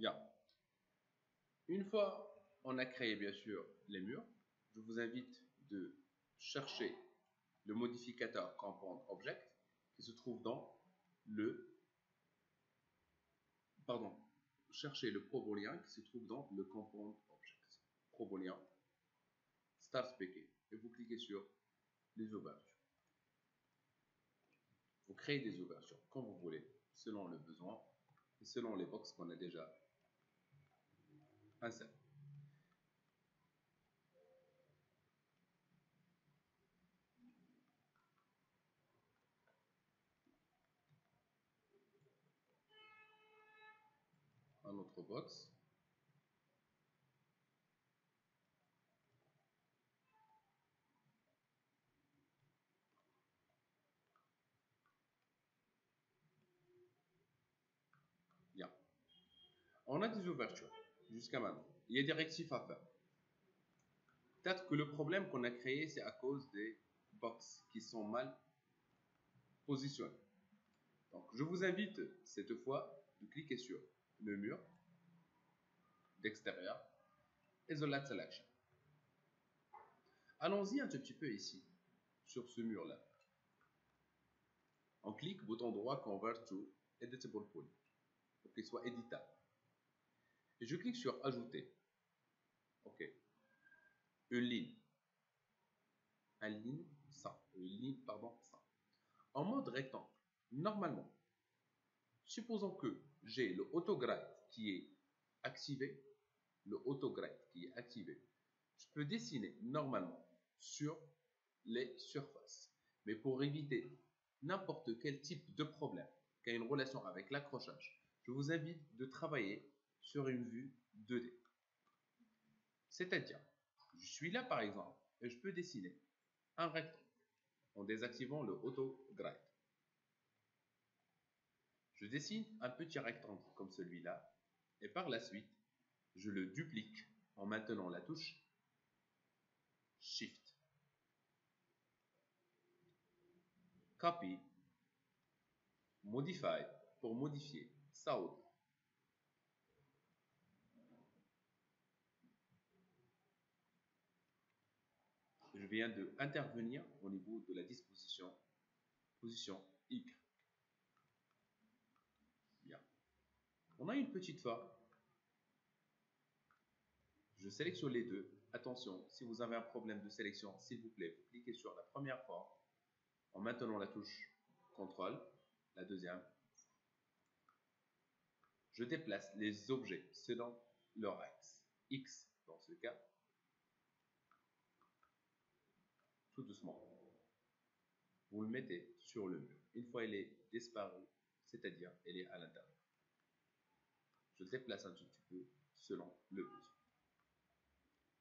Bien. Une fois on a créé bien sûr les murs, je vous invite de chercher le modificateur compound object qui se trouve dans le cherchez le probolien qui se trouve dans le compound object. Probolien start speaking et vous cliquez sur les ouvertures. Vous créez des ouvertures comme vous voulez, selon le besoin et selon les box qu'on a déjà insérées. Un autre box. Bien. On a des ouvertures jusqu'à maintenant. Il y a des rectifs à faire. Peut-être que le problème qu'on a créé, c'est à cause des box qui sont mal positionnés. Donc, je vous invite cette fois de cliquer sur le mur d'extérieur, Isolate Selection. Allons-y un tout petit peu ici, sur ce mur-là. On clique bouton droit Convert to Editable Poly pour qu'il soit éditable. Et je clique sur Ajouter. OK. Une ligne. Une ligne sans. En mode rectangle. Normalement, supposons que j'ai le autograde qui est activé. Je peux dessiner normalement sur les surfaces. Mais pour éviter n'importe quel type de problème qui a une relation avec l'accrochage, je vous invite de travailler sur une vue 2D. C'est-à-dire, je suis là par exemple et je peux dessiner un rectangle en désactivant le autograde. Je dessine un petit rectangle comme celui-là et par la suite, je le duplique en maintenant la touche Shift. Copy. Modify pour modifier sa hauteur. Je viens d'intervenir au niveau de la position Y. Bien. On a une petite forme. Je sélectionne les deux. Attention, si vous avez un problème de sélection, s'il vous plaît, vous cliquez sur la première forme en maintenant la touche CTRL, la deuxième. Je déplace les objets selon leur axe. X dans ce cas. Tout doucement. Vous le mettez sur le mur. Une fois il est disparu, c'est-à-dire elle est à l'intérieur. Je déplace un tout petit peu selon le besoin.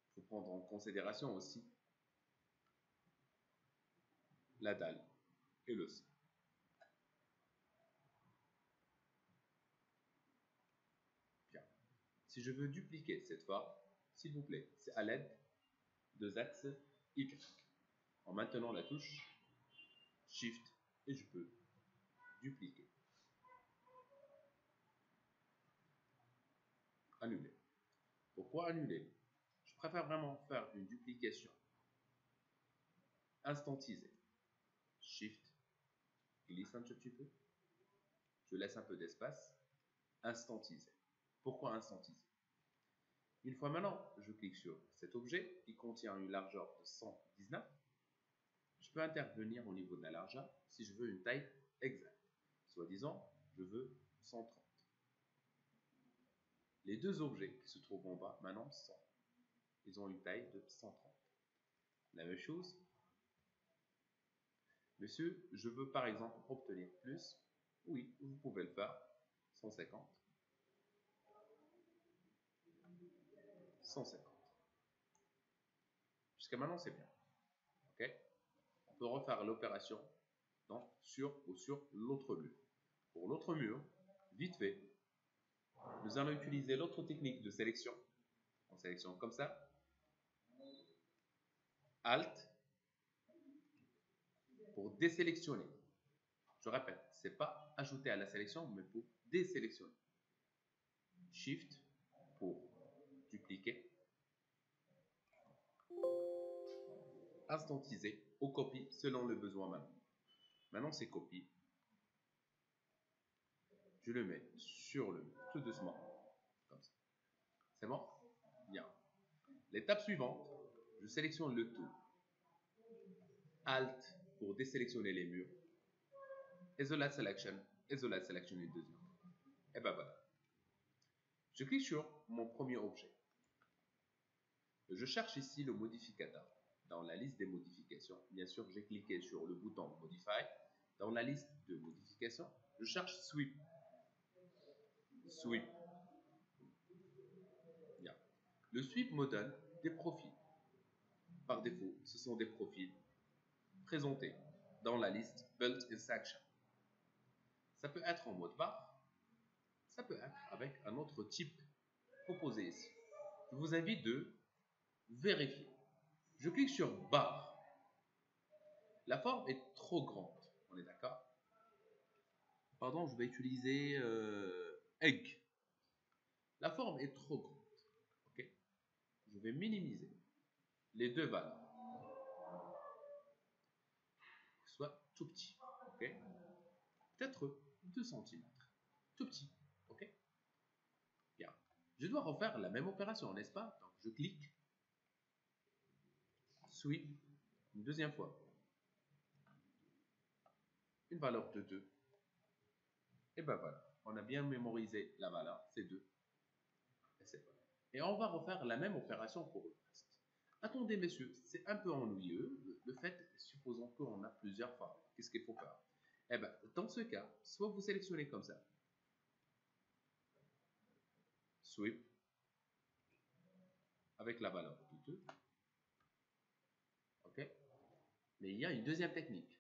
Il faut prendre en considération aussi la dalle et le sol. Bien. Si je veux dupliquer cette forme, s'il vous plaît, c'est à l'aide de axes Y. En maintenant la touche Shift et je peux dupliquer. Annuler. Pourquoi annuler? Je préfère vraiment faire une duplication instantisée. Shift, glisse un tout petit peu. Je laisse un peu d'espace. Instantisé. Pourquoi instantisé? Une fois maintenant, je clique sur cet objet qui contient une largeur de 119. Je peux intervenir au niveau de la largeur si je veux une taille exacte. Soit disant, je veux 130. Les deux objets qui se trouvent en bas, maintenant, ils ont une taille de 130. La même chose. Monsieur, je veux par exemple obtenir plus. Oui, vous pouvez le faire. 150. 150. Jusqu'à maintenant, c'est bien. OK? On peut refaire l'opération sur l'autre mur. Pour l'autre mur, vite fait, nous allons utiliser l'autre technique de sélection. On sélectionne comme ça. Alt pour désélectionner. Je répète, ce n'est pas ajouter à la sélection, mais pour désélectionner. Shift pour dupliquer, instantiser ou copie selon le besoin maintenant. Maintenant, c'est copie. Je le mets sur le tout doucement, comme ça. C'est bon? Bien. L'étape suivante, je sélectionne le tout. Alt pour désélectionner les murs. Isolate Selection est le deuxième. Et ben voilà. Je clique sur mon premier objet. Je cherche ici le modificateur. Dans la liste des modifications, bien sûr, j'ai cliqué sur le bouton Modify. Dans la liste de modifications, je cherche Sweep. Sweep. Bien. Le Sweep me donne des profils. Par défaut, ce sont des profils présentés dans la liste Built in Section. Ça peut être en mode barre, ça peut être avec un autre type proposé ici. Je vous invite de vérifier. Je clique sur barre. La forme est trop grande, on est d'accord? Pardon, je vais utiliser egg. La forme est trop grande. Ok. Je vais minimiser les deux valeurs. Soit tout petit. Ok. Peut-être 2 cm. Tout petit. Ok. Bien. Je dois refaire la même opération, n'est-ce pas? Donc je clique. Sweep. Une deuxième fois. Une valeur de 2. Et ben voilà. On a bien mémorisé la valeur. C'est 2. Et c'est voilà. Et on va refaire la même opération pour le reste. Attendez, messieurs, c'est un peu ennuyeux. Le fait, supposons qu'on a plusieurs formes. Qu'est-ce qu'il faut faire? Eh bien, dans ce cas, soit vous sélectionnez comme ça. Sweep. Avec la valeur de 2. OK? Mais il y a une deuxième technique.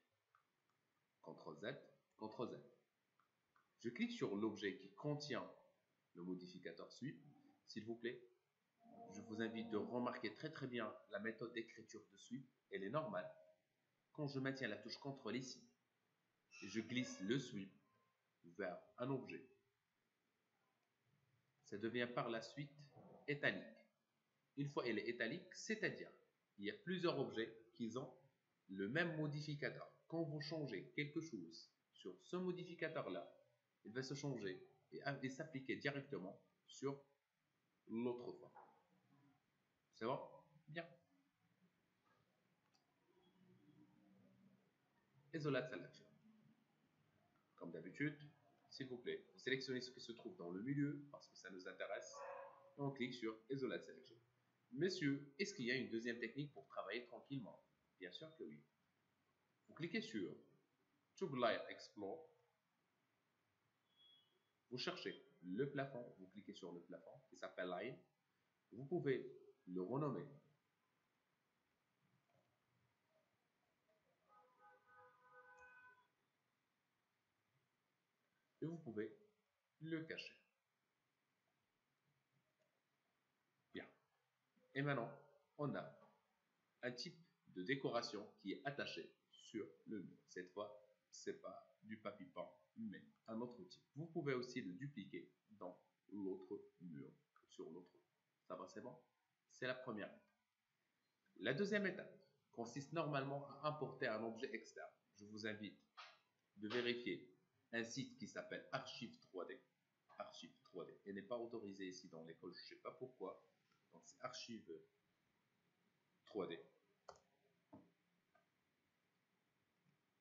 CTRL Z, CTRL Z. Je clique sur l'objet qui contient le modificateur sweep. S'il vous plaît, je vous invite de remarquer très bien la méthode d'écriture de sweep. Elle est normale. Quand je maintiens la touche CTRL ici, et je glisse le sweep vers un objet, ça devient par la suite étalique. Une fois elle est étalique, c'est-à-dire il y a plusieurs objets qui ont le même modificateur. Quand vous changez quelque chose sur ce modificateur-là, il va se changer et s'appliquer directement sur l'autre forme. C'est bon? Bien. Isolate Selection. Comme d'habitude, s'il vous plaît, vous sélectionnez ce qui se trouve dans le milieu parce que ça nous intéresse et on clique sur Isolate Selection. Messieurs, est-ce qu'il y a une deuxième technique pour travailler tranquillement? Bien sûr que oui. Vous cliquez sur Tube Layer Explore. Vous cherchez le plafond, vous cliquez sur le plafond qui s'appelle Line. Vous pouvez le renommer. Et vous pouvez le cacher. Bien. Et maintenant, on a un type de décoration qui est attaché sur le mur. Cette fois, ce n'est pas du papier peint, mais un autre type. Vous pouvez aussi le dupliquer dans l'autre mur, sur l'autre. Ça va, c'est bon? C'est la première étape. La deuxième étape consiste normalement à importer un objet externe. Je vous invite de vérifier un site qui s'appelle Archive 3D. Archive 3D. Il n'est pas autorisé ici dans l'école, je ne sais pas pourquoi. Donc c'est Archive 3D.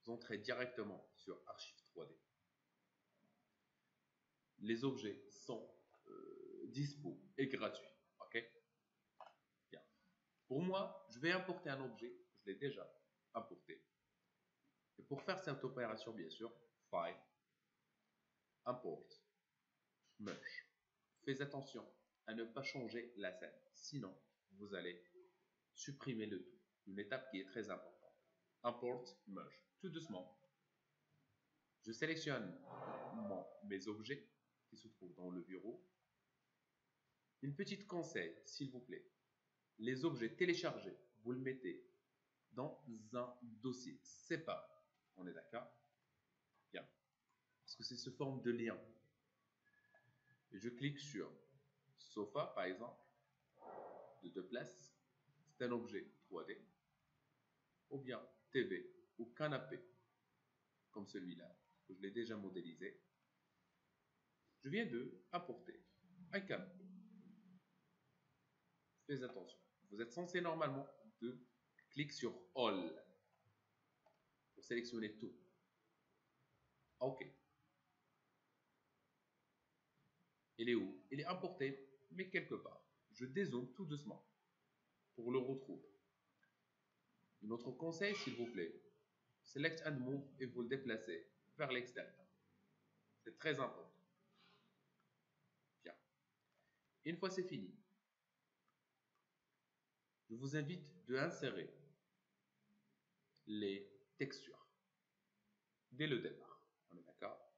Vous entrez directement sur Archive 3D. Les objets sont dispo et gratuits. Ok? Bien. Pour moi, je vais importer un objet. Je l'ai déjà importé. Et pour faire cette opération, bien sûr, File, Import, Merge. Faites attention à ne pas changer la scène. Sinon, vous allez supprimer le tout. Une étape qui est très importante. Import, Merge. Tout doucement. Je sélectionne mes objets qui se trouvent dans le bureau. Une petite conseil, s'il vous plaît. Les objets téléchargés, vous le mettez dans un dossier séparé. On est d'accord? Bien. Parce que c'est sous forme de lien. Et je clique sur sofa, par exemple, de 2 places, c'est un objet 3D, ou bien TV ou canapé, comme celui-là, que je l'ai déjà modélisé. Je viens de importer un canapé. Faites attention. Vous êtes censé normalement de cliquer sur All pour sélectionner tout. OK. Il est où? Il est importé, mais quelque part. Je dézoome tout doucement pour le retrouver. Un autre conseil, s'il vous plaît, select and move et vous le déplacez vers l'extérieur. C'est très important. Bien. Une fois c'est fini, je vous invite de insérer les textures dès le départ. On est d'accord?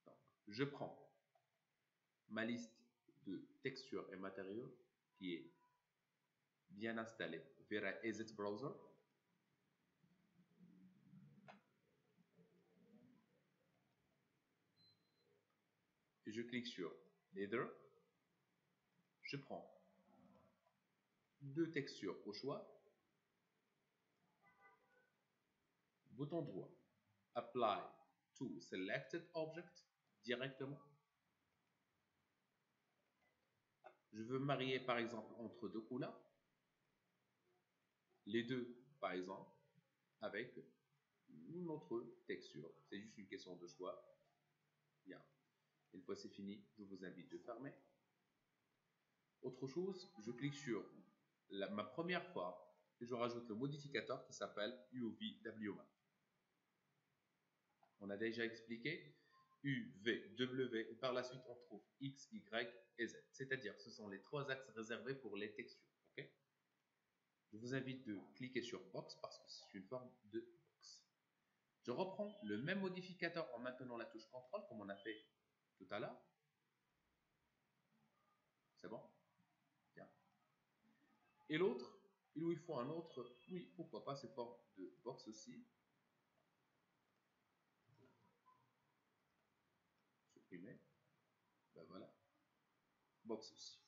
Donc, je prends ma liste de textures et matériaux qui est bien installée vers EZ Browser. Et je clique sur Leather. Je prends deux textures au choix. Bouton droit, Apply to Selected Object directement. Je veux marier par exemple entre deux couleurs. Les deux, par exemple, avec une autre texture. C'est juste une question de choix. Bien. Une fois c'est fini, je vous invite de fermer. Autre chose, je clique sur ma première fois et je rajoute le modificateur qui s'appelle UVWMap. On a déjà expliqué U, V, W et par la suite on trouve X, Y et Z. C'est-à-dire ce sont les trois axes réservés pour les textures. Okay? Je vous invite de cliquer sur Box parce que c'est une forme de box. Je reprends le même modificateur en maintenant la touche CTRL comme on a fait tout à l'heure. C'est bon? Bien. Et l'autre, il faut un autre, oui, pourquoi pas, c'est forme de box aussi. Supprimer. Ben voilà. Box aussi.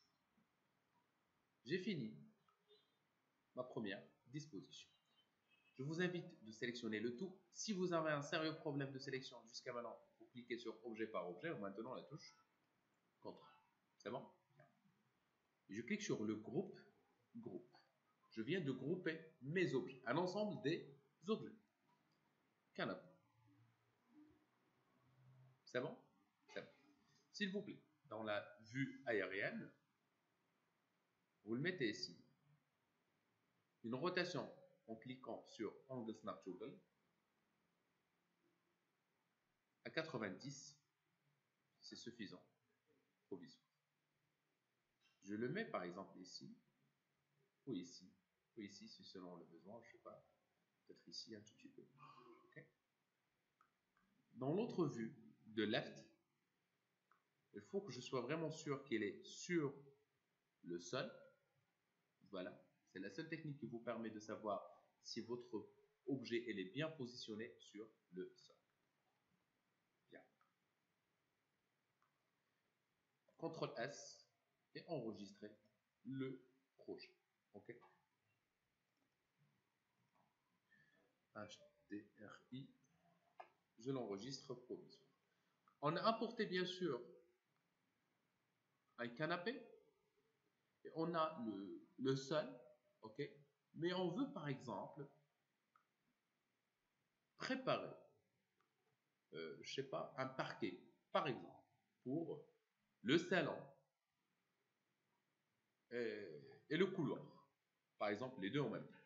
J'ai fini ma première disposition. Je vous invite de sélectionner le tout. Si vous avez un sérieux problème de sélection jusqu'à maintenant, vous cliquez sur objet par objet ou maintenant la touche CTRL. C'est bon? Je clique sur le groupe. Je viens de grouper mes objets, un ensemble des objets. Canapé. C'est bon? C'est bon. S'il vous plaît, dans la vue aérienne, vous le mettez ici. Une rotation en cliquant sur Angle Snap Toggle à 90, c'est suffisant. Provisoire. Je le mets par exemple ici, ou ici, c'est selon le besoin, je ne sais pas, peut-être ici un tout petit peu. Okay. Dans l'autre vue de left, il faut que je sois vraiment sûr qu'il est sur le sol. Voilà, c'est la seule technique qui vous permet de savoir si votre objet est bien positionné sur le sol. Bien. CTRL S et enregistrer le projet. OK. HDRI, je l'enregistre provisoire. On a importé bien sûr un canapé et on a le sol, ok, mais on veut par exemple préparer, je sais pas, un parquet, par exemple, pour le salon et le couloir. Par exemple, les deux en même temps.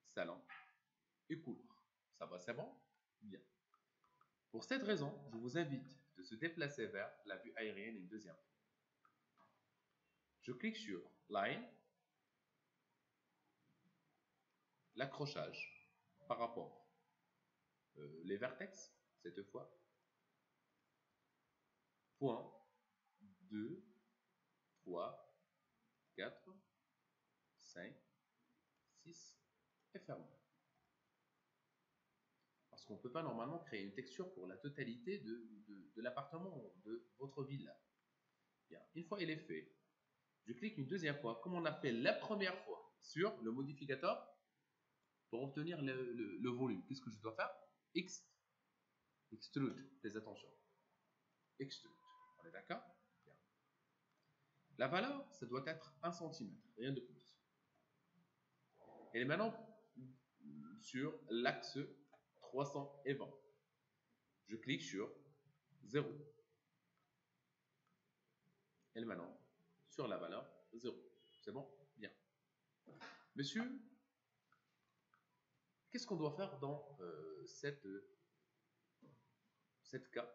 Salon et couloir. Ça va, c'est bon? Bien. Pour cette raison, je vous invite de se déplacer vers la vue aérienne une deuxième fois. Je clique sur Line, l'accrochage par rapport les vertex, cette fois, point 2, 3, 4, 5, 6 et ferme. Parce qu'on ne peut pas normalement créer une texture pour la totalité de l'appartement, de votre villa. Bien, une fois il est fait, Je clique une deuxième fois, comme on a fait la première fois, sur le modificateur pour obtenir le volume. Qu'est-ce que je dois faire? Extrude. Fais attention. Extrude. On est d'accord? Bien. La valeur, ça doit être 1 cm, rien de plus. Et maintenant, sur l'axe 320, je clique sur 0. Et maintenant, sur la valeur 0. C'est bon? Bien. Monsieur, qu'est-ce qu'on doit faire dans cette cas,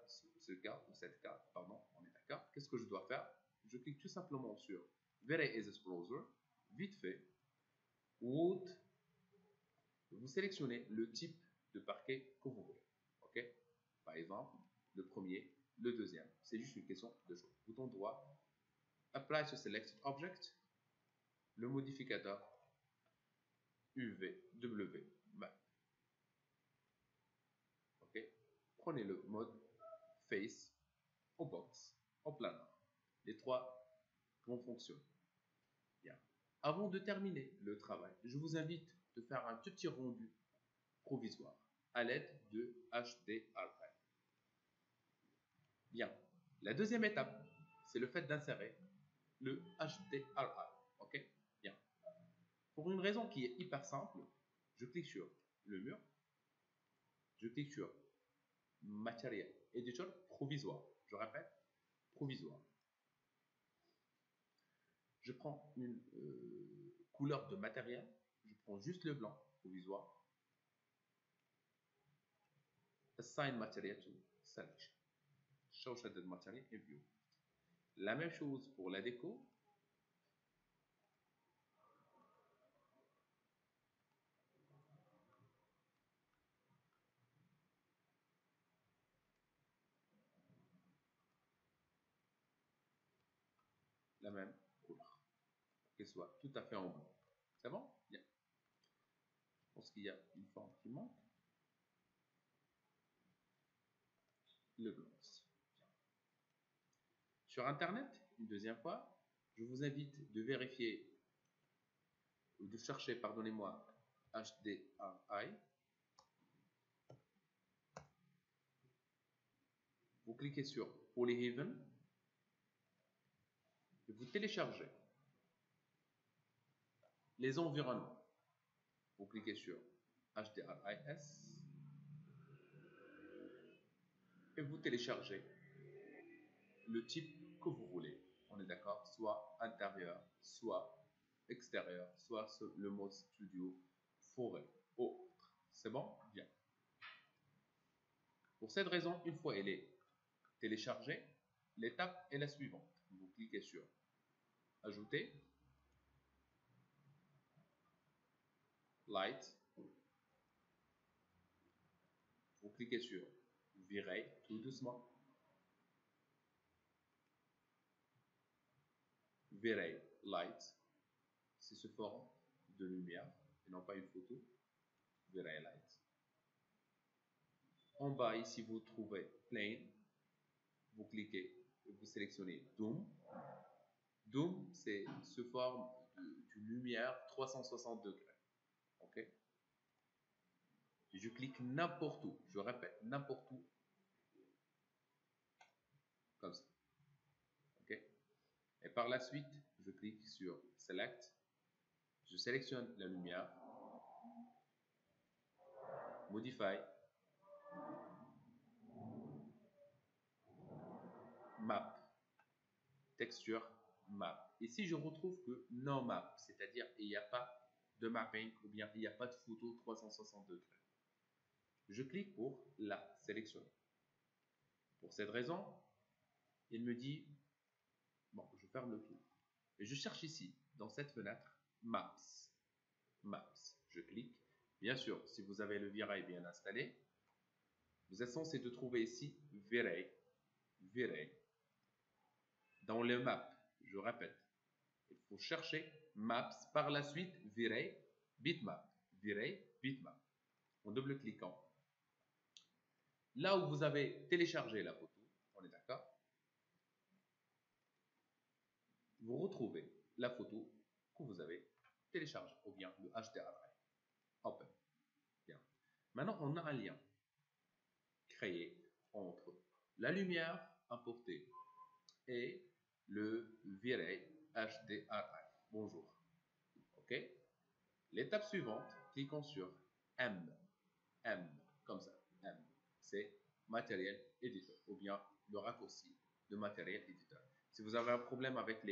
cette cas, pardon, on est d'accord. Qu'est-ce que je dois faire? Je clique tout simplement sur Vary as Browser, vite fait, Wood, vous sélectionnez le type de parquet que vous voulez. Ok? Par exemple, le premier, le deuxième. C'est juste une question de choix. Bouton droit, Apply to Selected Object, le modificateur UV, Map. Ok? Prenez le mode Face, au box, au planar. Les trois vont fonctionner. Bien. Avant de terminer le travail, je vous invite de faire un petit rendu provisoire à l'aide de HDRI. Bien. La deuxième étape, c'est le fait d'insérer le HDRI. Ok? Bien. Pour une raison qui est hyper simple, je clique sur le mur, je clique sur Material Editor provisoire. Je répète, provisoire. Je prends une couleur de matériel, je prends juste le blanc provisoire. Assign material to selection. Show shaded material in view. La même chose pour la déco. La même couleur. Qu'elle soit tout à fait en blanc. C'est bon? Bien. Je pense qu'il y a une forme qui manque. Le blanc. Sur Internet, une deuxième fois, je vous invite de vérifier, ou de chercher, pardonnez-moi, HDRI. Vous cliquez sur Polyhaven et vous téléchargez les environnements. Vous cliquez sur HDRIS et vous téléchargez le type que vous voulez. On est d'accord? Soit intérieur, soit extérieur, soit le mode studio, forêt ou autre. C'est bon? Bien. Pour cette raison, une fois elle est téléchargée, l'étape est la suivante. Vous cliquez sur Ajouter, Light, vous cliquez sur Virer tout doucement, Virer Light, c'est ce forme de lumière et non pas une photo, Virer Light. En bas ici vous trouvez Plane, vous cliquez et vous sélectionnez Doom. Doom, c'est ce forme d'une lumière 360 degrés. Ok? Je clique n'importe où, je répète, n'importe où, comme ça. Ok? Et par la suite, je clique sur Select, je sélectionne la lumière, Modify, Map, Texture, Map. Ici, je retrouve que No Map, c'est-à-dire il n'y a pas de mapping ou bien il n'y a pas de photo 360 degrés. Je clique pour la sélectionner. Pour cette raison, il me dit, bon, je ferme le tout. Et je cherche ici, dans cette fenêtre, Maps. Maps. Je clique. Bien sûr, si vous avez le V-Ray bien installé, vous êtes censé de trouver ici V-Ray. V-Ray. Dans le map, je répète, il faut chercher Maps. Par la suite, V-Ray, Bitmap. V-Ray, Bitmap. En double-cliquant. Là où vous avez téléchargé la photo, on est d'accord, vous retrouvez la photo que vous avez téléchargée, ou bien le HDRI. Open. Bien. Maintenant, on a un lien créé entre la lumière importée et le V-Ray HDRI. Bonjour. OK? L'étape suivante, cliquons sur M. M, comme ça. M. C'est matériel éditeur, ou bien le raccourci de matériel éditeur. Si vous avez un problème avec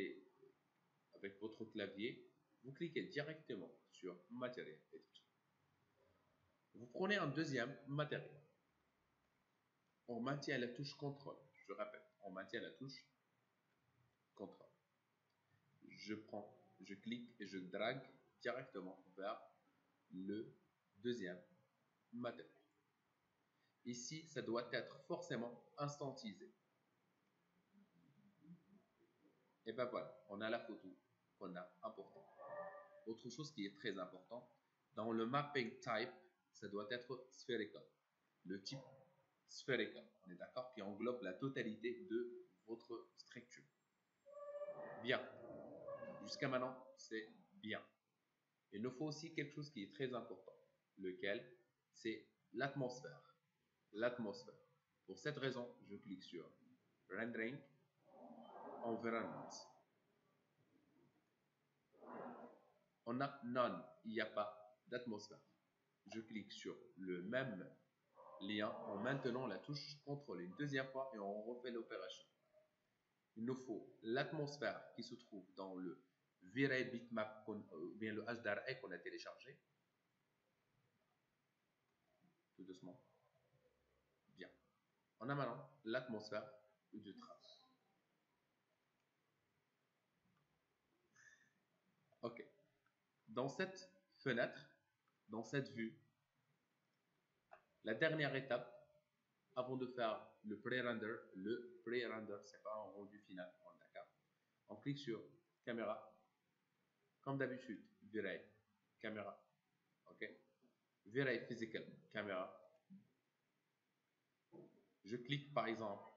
votre clavier, vous cliquez directement sur matériel éditeur. Vous prenez un deuxième matériel. On maintient la touche contrôle. Je répète, on maintient la touche contrôle. Je clique et je drague directement vers le deuxième matériel. Ici, ça doit être forcément instantisé. Et ben voilà, on a la photo qu'on a importée. Autre chose qui est très important, dans le mapping type, ça doit être spherical. Le type spherical, on est d'accord, qui englobe la totalité de votre structure. Bien. Jusqu'à maintenant, c'est bien. Il nous faut aussi quelque chose qui est très important, lequel c'est l'atmosphère. L'atmosphère. Pour cette raison, je clique sur Rendering Environment. On a None, il n'y a pas d'atmosphère. Je clique sur le même lien en maintenant la touche contrôle une deuxième fois et on refait l'opération. Il nous faut l'atmosphère qui se trouve dans le V-Ray bitmap, bien le HDRI qu'on a téléchargé. Tout doucement. Bien. On a maintenant l'atmosphère du trace. OK. Dans cette fenêtre, dans cette vue, la dernière étape, avant de faire le pré-render, c'est pas un rendu final, d'accord. On clique sur caméra, comme d'habitude, V-Ray, caméra, OK. V-Ray physical, caméra. Je clique par exemple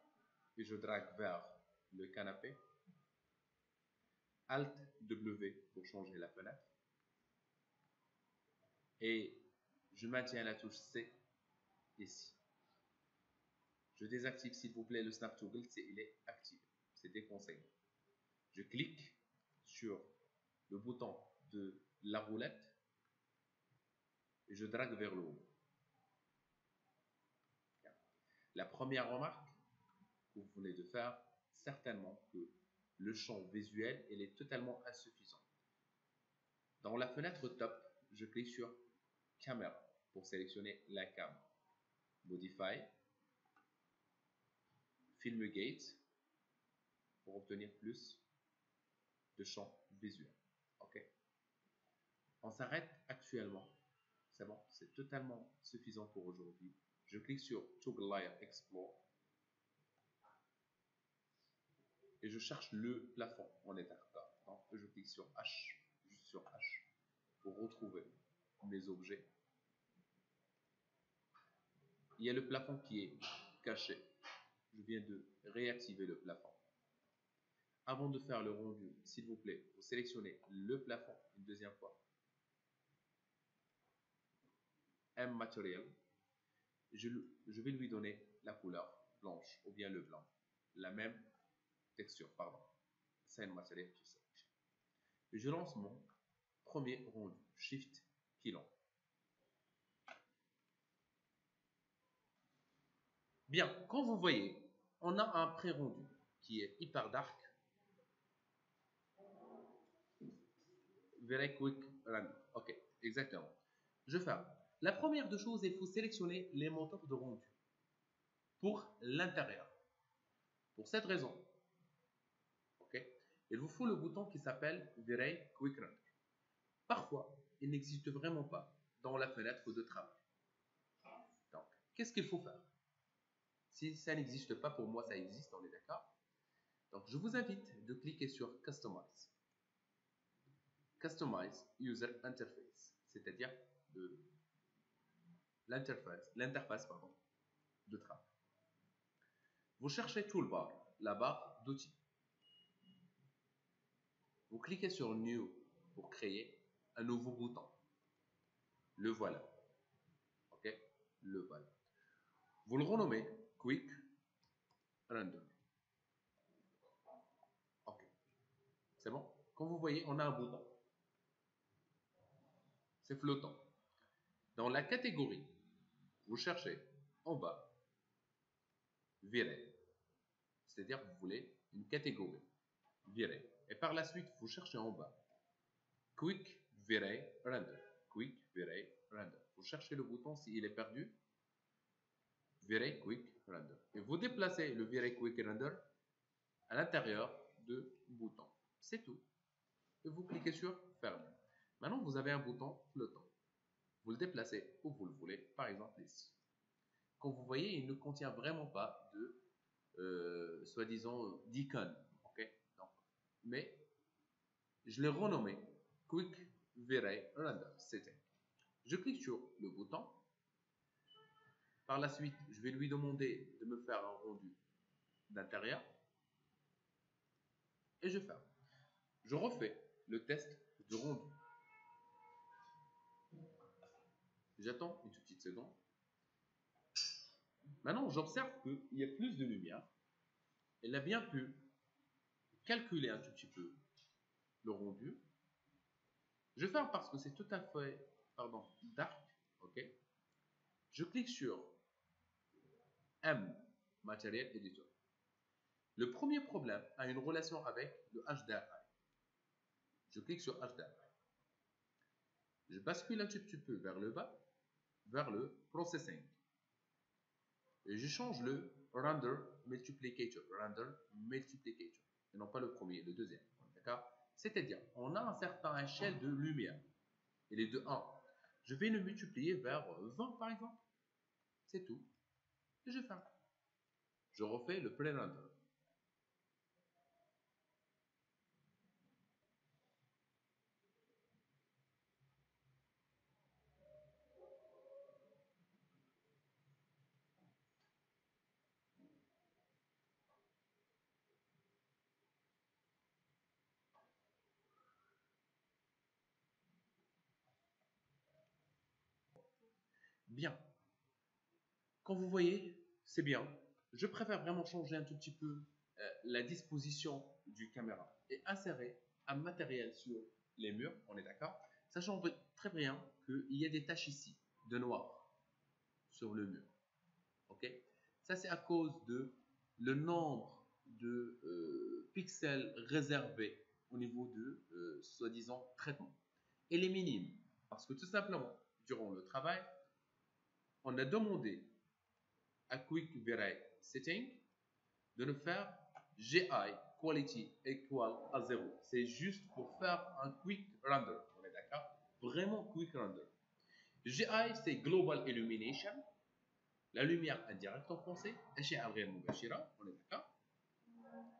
et je drague vers le canapé. Alt W pour changer la fenêtre. Et je maintiens la touche C ici. Je désactive s'il vous plaît le Snap Toggle, il est activé, c'est déconseillé. Je clique sur le bouton de la roulette et je drague vers le haut. La première remarque que vous venez de faire, certainement que le champ visuel il est totalement insuffisant. Dans la fenêtre top, je clique sur Caméra pour sélectionner la cam. Modify, Filmgate pour obtenir plus de champ visuel. OK. On s'arrête actuellement. C'est bon, c'est totalement suffisant pour aujourd'hui. Je clique sur Toggle Layer Explore et je cherche le plafond. On est d'accord. Donc, je clique sur H, juste sur H, pour retrouver mes objets. Il y a le plafond qui est caché. Je viens de réactiver le plafond. Avant de faire le rendu, s'il vous plaît, vous sélectionnez le plafond une deuxième fois. M Material. Je vais lui donner la couleur blanche ou bien le blanc. La même texture, pardon. C'est un matériel tout simple. Je lance mon premier rendu. Shift Pilon. Bien, quand vous voyez, on a un pré-rendu qui est hyper dark. Very quick render. Ok, exactement. Je ferme. La première des choses, il faut sélectionner les moteurs de rendu pour l'intérieur. Pour cette raison, ok, il vous faut le bouton qui s'appelle Very Quick Render. Parfois, il n'existe vraiment pas dans la fenêtre de travail. Donc, qu'est-ce qu'il faut faire? Si ça n'existe pas, pour moi, ça existe, on est d'accord? Donc, je vous invite de cliquer sur Customize. Customize User Interface, c'est-à-dire l'interface de travail. Vous cherchez Toolbar, la barre d'outils. Vous cliquez sur New pour créer un nouveau bouton. Le voilà. OK? Le voilà. Vous le renommez Quick Render. OK. C'est bon? Comme vous voyez, on a un bouton. C'est flottant. Dans la catégorie, vous cherchez en bas, virer. C'est-à-dire que vous voulez une catégorie, virer. Et par la suite, vous cherchez en bas, Quick Virer Render. Quick Virer Render. Vous cherchez le bouton s'il est perdu, Virer Quick Render. Et vous déplacez le Virer Quick Render à l'intérieur du bouton. C'est tout. Et vous cliquez sur Fermer. Maintenant, vous avez un bouton flottant. Vous le déplacez où vous le voulez, par exemple ici. Comme vous voyez, il ne contient vraiment pas de soi-disant d'icône. Okay? Mais je l'ai renommé Quick Virer Render. C'était. Je clique sur le bouton. Par la suite, je vais lui demander de me faire un rendu d'intérieur. Et je ferme. Je refais le test de rendu. J'attends une petite seconde. Maintenant, j'observe qu'il y a plus de lumière. Elle a bien pu calculer un tout petit peu le rendu. Je ferme parce que c'est tout à fait dark. OK? Je clique sur M, Material Editor. Le premier problème a une relation avec le HDRI. Je clique sur HDRI. Je bascule un tout petit peu vers le bas, vers le Processing. Et je change le Render Multiplicator. Render Multiplicator. Et non pas le premier, le deuxième. D'accord? C'est-à-dire, on a un certain échelle de lumière. Il est de 1. Je vais le multiplier vers 20 par exemple. C'est tout. Et je ferme. Je refais le pré-render. Bien. Comme vous voyez, c'est bien. Je préfère vraiment changer un tout petit peu la disposition du caméra et insérer un matériel sur les murs, on est d'accord? Sachant très bien qu'il y a des taches ici de noir sur le mur. Ok? Ça, c'est à cause de le nombre de pixels réservés au niveau de soi-disant traitement. Elle est minime parce que tout simplement, durant le travail, on a demandé à Quick Virer Setting de nous faire GI Quality equal à 0. C'est juste pour faire un Quick Render. On est d'accord? Vraiment Quick Render. GI, c'est Global Illumination. La lumière indirecte en français. أشعة غير مباشرة. On est d'accord?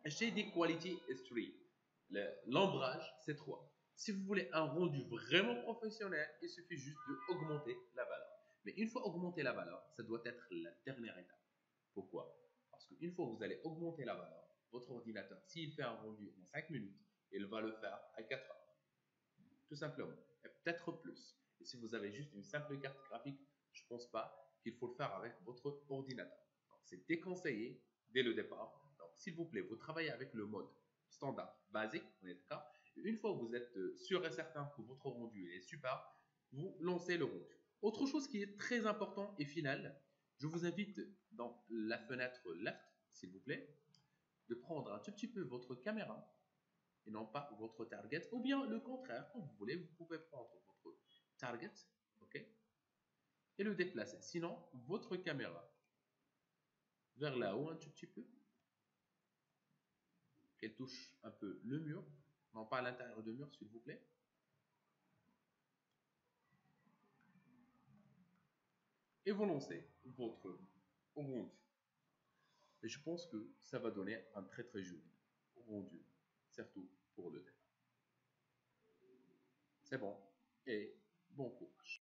HD Quality is 3. L'ombrage, c'est 3. Si vous voulez un rendu vraiment professionnel, il suffit juste d'augmenter la valeur. Mais une fois augmenté la valeur, ça doit être la dernière étape. Pourquoi? Parce qu'une fois que vous allez augmenter la valeur, votre ordinateur, s'il fait un rendu en 5 minutes, il va le faire à 4 heures. Tout simplement. Et peut-être plus. Et si vous avez juste une simple carte graphique, je ne pense pas qu'il faut le faire avec votre ordinateur. C'est déconseillé dès le départ. Donc, s'il vous plaît, vous travaillez avec le mode standard, basique, on est d'accord. Une fois que vous êtes sûr et certain que votre rendu est super, vous lancez le rendu. Autre chose qui est très important et final, je vous invite dans la fenêtre left, s'il vous plaît, de prendre un tout petit peu votre caméra et non pas votre target, ou bien le contraire, quand vous voulez, vous pouvez prendre votre target, ok, et le déplacer. Sinon, votre caméra vers là-haut un tout petit peu, qu'elle touche un peu le mur, non pas à l'intérieur du mur, s'il vous plaît. Et vous lancez votre rendu. Et je pense que ça va donner un très très joli rendu, surtout pour le départ. C'est bon et bon courage.